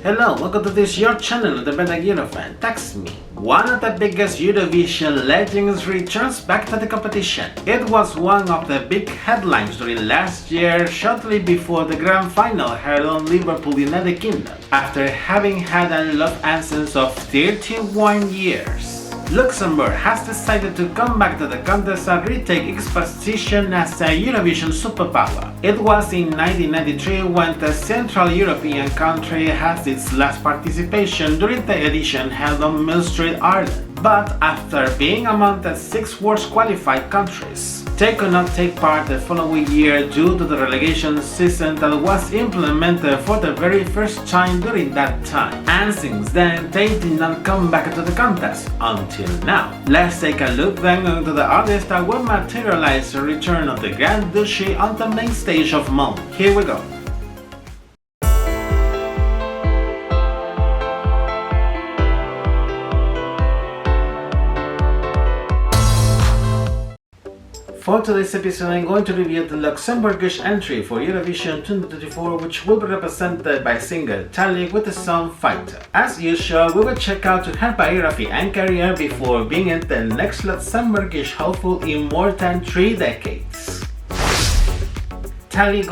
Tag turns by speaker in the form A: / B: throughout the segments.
A: Hello, welcome to this your channel, the Eurofan. Text me. One of the biggest Eurovision legends returns back to the competition. It was one of the big headlines during last year, shortly before the grand final held on Liverpool, United Kingdom, after having had a love absence of 31 years. Luxembourg has decided to come back to the contest and retake its position as a Eurovision superpower. It was in 1993 when the Central European country had its last participation during the edition held on Mill Street, Ireland. But after being among the 6 worst qualified countries, they could not take part the following year due to the relegation system that was implemented for the very first time during that time. And since then, they did not come back to the contest until now. Let's take a look then into the artists that will materialize the return of the Grand Duchy on the main stage of Malmö. Here we go. For today's episode, I'm going to review the Luxembourgish entry for Eurovision 2024, which will be represented by singer Tali with the song Fighter. As usual, we will check out her biography and career before being the next Luxembourgish hopeful in more than 3 decades. Tali,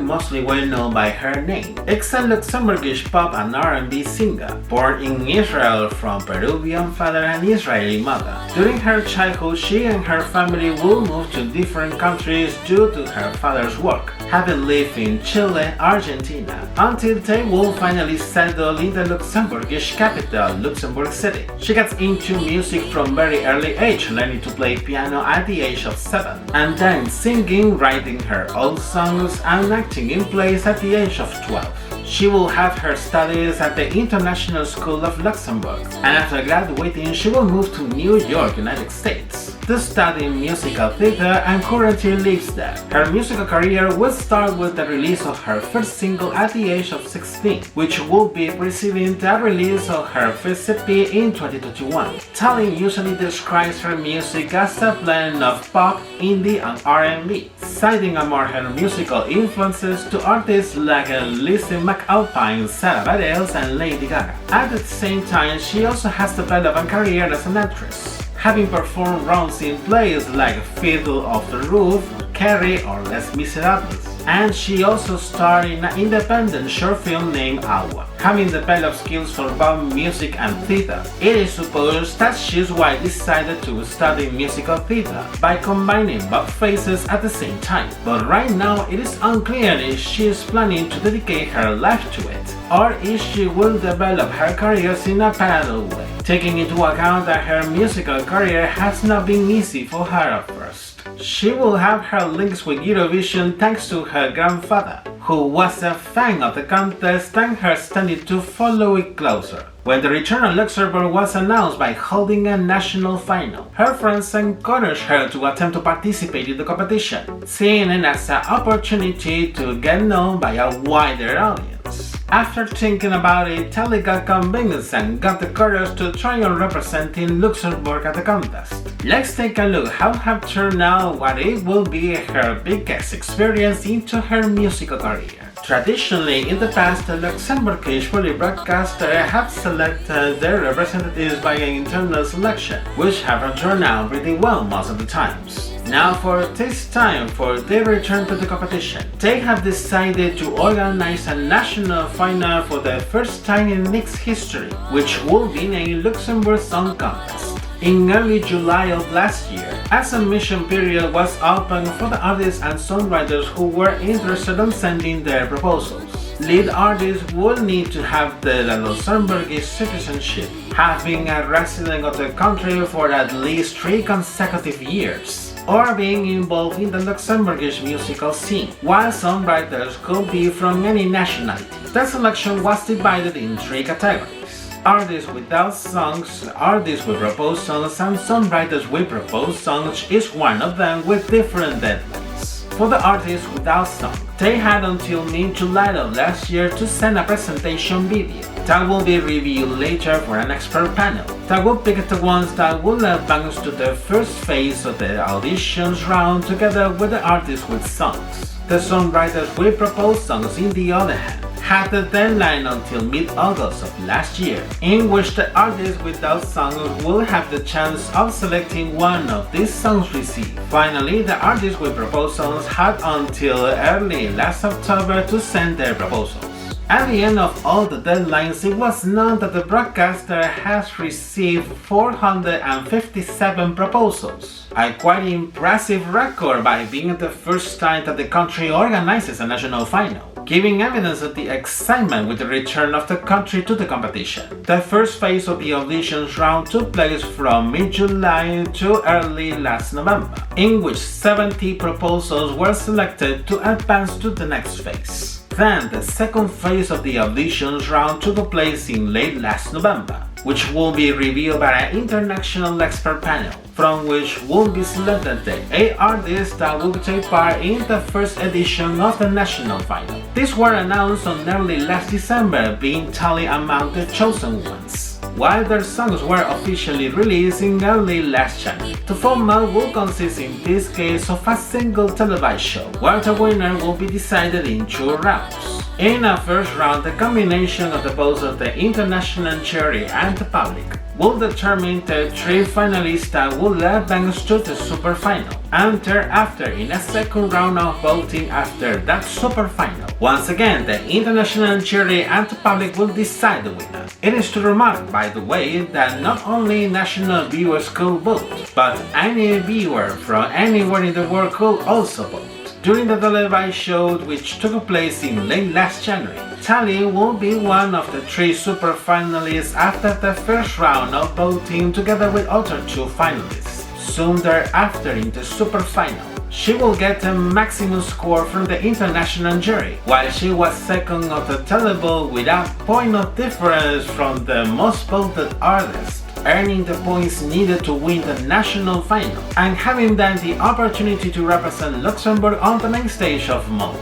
A: mostly well known by her name, is a Luxembourgish pop and R&B singer, born in Israel from Peruvian father and Israeli mother. During her childhood, she and her family would move to different countries due to her father's work, having lived in Chile, Argentina, until they would finally settle in the Luxembourgish capital, Luxembourg City. She gets into music from very early age, learning to play piano at the age of 7, and then singing, writing her own songs and acting in plays at the age of 12. She will have her studies at the International School of Luxembourg, and after graduating she will move to New York, United States, to study musical theater and currently lives there. Her musical career will start with the release of her first single at the age of 16, which will be preceding the release of her first EP in 2021. Tali usually describes her music as a blend of pop, indie and R&B, citing among her musical influences to artists like Lizzie McAlpine, Sarah Bareilles and Lady Gaga. At the same time, she also has developed a career as an actress, having performed roles in plays like Fiddle of the Roof, Carrie or Les Miserables. And she also starred in an independent short film named Agua. Having developed skills for both music and theater, it is supposed that she's why decided to study musical theater by combining both phases at the same time. But right now it is unclear if she is planning to dedicate her life to it, or if she will develop her careers in a parallel way, taking into account that her musical career has not been easy for her at first. She will have her links with Eurovision thanks to her grandfather, who was a fan of the contest and her standing to follow it closer. When the return of Luxembourg was announced by holding a national final, her friends encouraged her to attempt to participate in the competition, seeing it as an opportunity to get known by a wider audience. After thinking about it, Tali got convinced and got the courage to try on representing Luxembourg at the contest. Let's take a look how have turned out what it will be her biggest experience into her musical career. Traditionally, in the past, the Luxembourgish broadcasters have selected their representatives by an internal selection, which have turned out pretty well most of the times. Now for this time, for their return to the competition, they have decided to organize a national final for the first time in its history, which will be named Eurovision Song Contest. In early July of last year, a submission period was open for the artists and songwriters who were interested in sending their proposals. Lead artists will need to have the Luxembourgish citizenship, have been a resident of the country for at least 3 consecutive years, or being involved in the Luxembourgish musical scene, while songwriters could be from any nationality. The selection was divided in 3 categories: artists without songs, artists with proposed songs, and songwriters with proposed songs, each one of them with different deadlines. For the artists without song, they had until mid-July of last year to send a presentation video that will be reviewed later for an expert panel that will pick the ones that will advance to the first phase of the auditions round together with the artists with songs. The songwriters with proposed songs, in the other hand, had the deadline until mid-August of last year, in which the artists without songs will have the chance of selecting one of these songs received. Finally, the artists with proposals had until early last October to send their proposals. At the end of all the deadlines, it was known that the broadcaster has received 457 proposals, a quite impressive record by being the first time that the country organizes a national final, giving evidence of the excitement with the return of the country to the competition. The first phase of the auditions round took place from mid-July to early last November, in which 70 proposals were selected to advance to the next phase. Then, the second phase of the auditions round took place in late last November, which will be reviewed by an international expert panel, from which will be selected the 8 artists that will take part in the first edition of the national final. These were announced on early last December, being Tali among the chosen ones, while their songs were officially released in early last January. The format will consist in this case of a single televised show, where the winner will be decided in 2 rounds. In a first round, the combination of the votes of the international jury and the public will determine the 3 finalists that will advance to the super final, and thereafter in a second round of voting after that super final. Once again, the international jury and the public will decide the winner. It is to remark, by the way, that not only national viewers could vote, but any viewer from anywhere in the world could also vote. During the televised show, which took place in late last January, Tali will be one of the 3 super finalists after the first round of voting together with other 2 finalists. Soon thereafter in the super final, she will get a maximum score from the international jury, while she was second of the televote with a point of difference from the most voted artist, earning the points needed to win the national final, and having then the opportunity to represent Luxembourg on the main stage of Mode.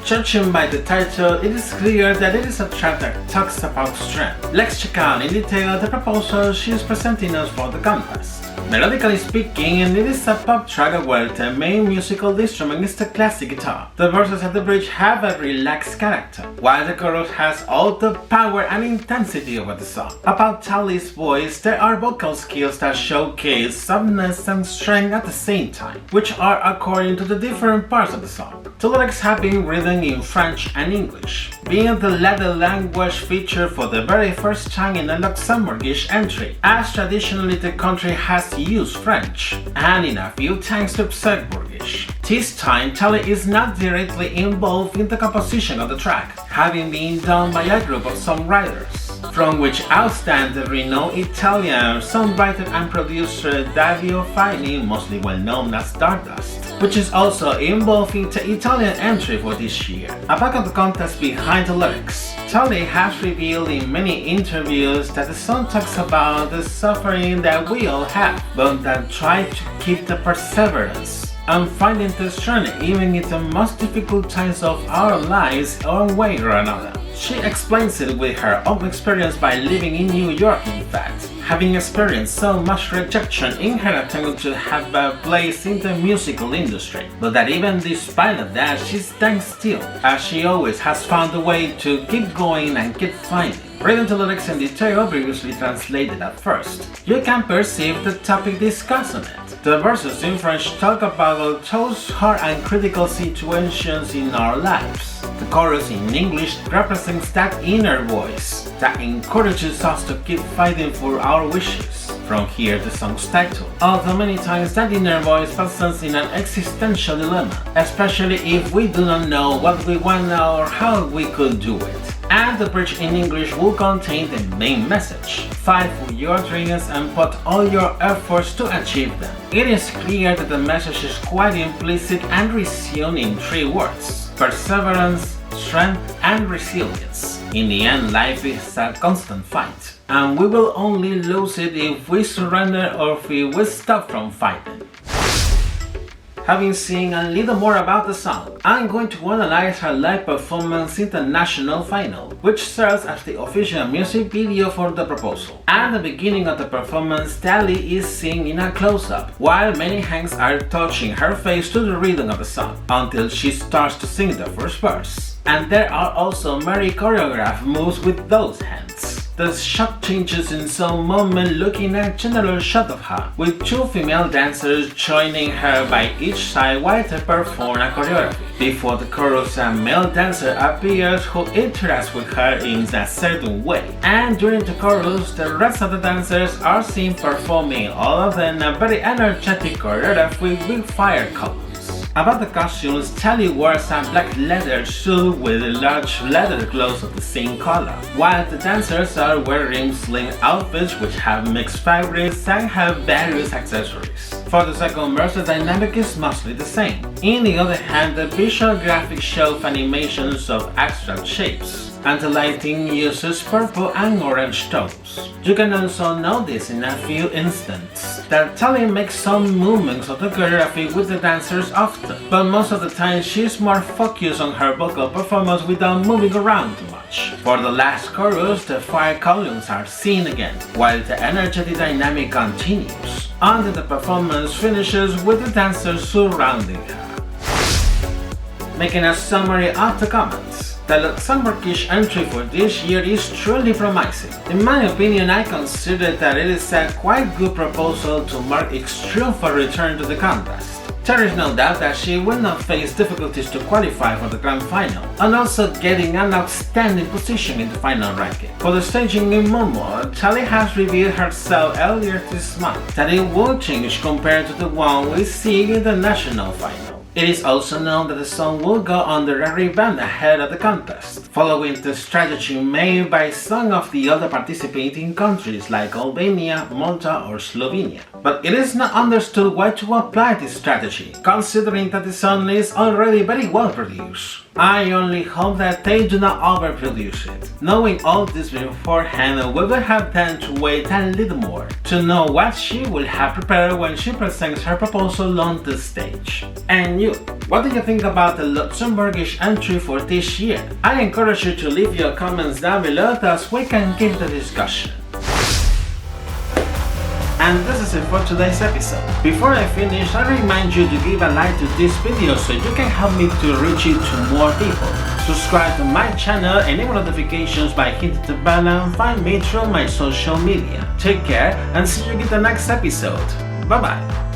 A: Judging by the title, it is clear that it is a track that talks about strength. Let's check out in detail the proposal she is presenting us for the contest. Melodically speaking, it is a pop track where the main musical instrument is the classic guitar. The verses at the bridge have a relaxed character, while the chorus has all the power and intensity of the song. About Tali's voice, there are vocal skills that showcase softness and strength at the same time, which are according to the different parts of the song. The lyrics have been written in French and English, being the latter language featured for the very first time in a Luxembourgish entry, as traditionally the country has used French, and in a few times Luxembourgish. This time, Tali is not directly involved in the composition of the track, having been done by a group of songwriters, from which outstand the renowned Italian songwriter and producer Eurofan, mostly well known as Stardust, which is also involved in the Italian entry for this year. About the contest behind the lyrics, Tali has revealed in many interviews that the song talks about the suffering that we all have, but that try to keep the perseverance and finding the strength even in the most difficult times of our lives one way or another. She explains it with her own experience by living in New York, in fact, having experienced so much rejection in her attempt to have a place in the musical industry, but that even despite of that, she stands still, as she always has found a way to keep going and keep fighting. Reading the lyrics in detail, previously translated at first, you can perceive the topic discussed on it. The verses in French talk about those hard and critical situations in our lives. The chorus in English represents that inner voice that encourages us to keep fighting for our wishes. From here the song's title. Although many times that inner voice puts us in an existential dilemma, especially if we do not know what we want or how we could do it. And the bridge in English will contain the main message. Fight for your dreams and put all your efforts to achieve them. It is clear that the message is quite implicit and resumed in 3 words: perseverance, strength, and resilience. In the end, life is a constant fight, and we will only lose it if we surrender or if we stop from fighting. Having seen a little more about the song, I'm going to analyze her live performance in the national final, which serves as the official music video for the proposal. At the beginning of the performance, Tali is seen in a close-up, while many hands are touching her face to the rhythm of the song, until she starts to sing the first verse. And there are also very choreographed moves with those hands. The shot changes in some moment, looking at general shot of her, with two female dancers joining her by each side while they perform a choreography. Before the chorus, a male dancer appears who interacts with her in a certain way. And during the chorus, the rest of the dancers are seen performing, all of them a very energetic choreography with fire colors. About the costumes, Tali wears a black leather suit with large leather gloves of the same color, while the dancers are wearing slim outfits which have mixed fabrics and have various accessories. For the second verse, the dynamic is mostly the same. On the other hand, the visual graphics show animations of abstract shapes, and the lighting uses purple and orange tones. You can also notice in a few instances that Tali makes some movements of the choreography with the dancers often, but most of the time she is more focused on her vocal performance without moving around too much. For the last chorus, the fire columns are seen again, while the energetic dynamic continues, until the performance finishes with the dancers surrounding her. Making a summary of the comments, the Luxembourgish entry for this year is truly promising. In my opinion, I consider that it is a quite good proposal to mark its triumphal return to the contest. There is no doubt that she will not face difficulties to qualify for the grand final, and also getting an outstanding position in the final ranking. For the staging in Momo, Tali has revealed herself earlier this month that it won't change compared to the one we see in the national final. It is also known that the song will go under a revamp ahead of the contest, following the strategy made by some of the other participating countries like Albania, Malta or Slovenia. But it is not understood why to apply this strategy, considering that the song is already very well produced. I only hope that they do not overproduce it. Knowing all this beforehand, we will have time to wait a little more to know what she will have prepared when she presents her proposal on the stage. And you, what do you think about the Luxembourgish entry for this year? I encourage you to leave your comments down below thus we can keep the discussion. And this is it for today's episode. Before I finish, I remind you to give a like to this video so you can help me to reach it to more people. Subscribe to my channel, enable notifications by hitting the bell, and find me through my social media. Take care and see you in the next episode. Bye bye.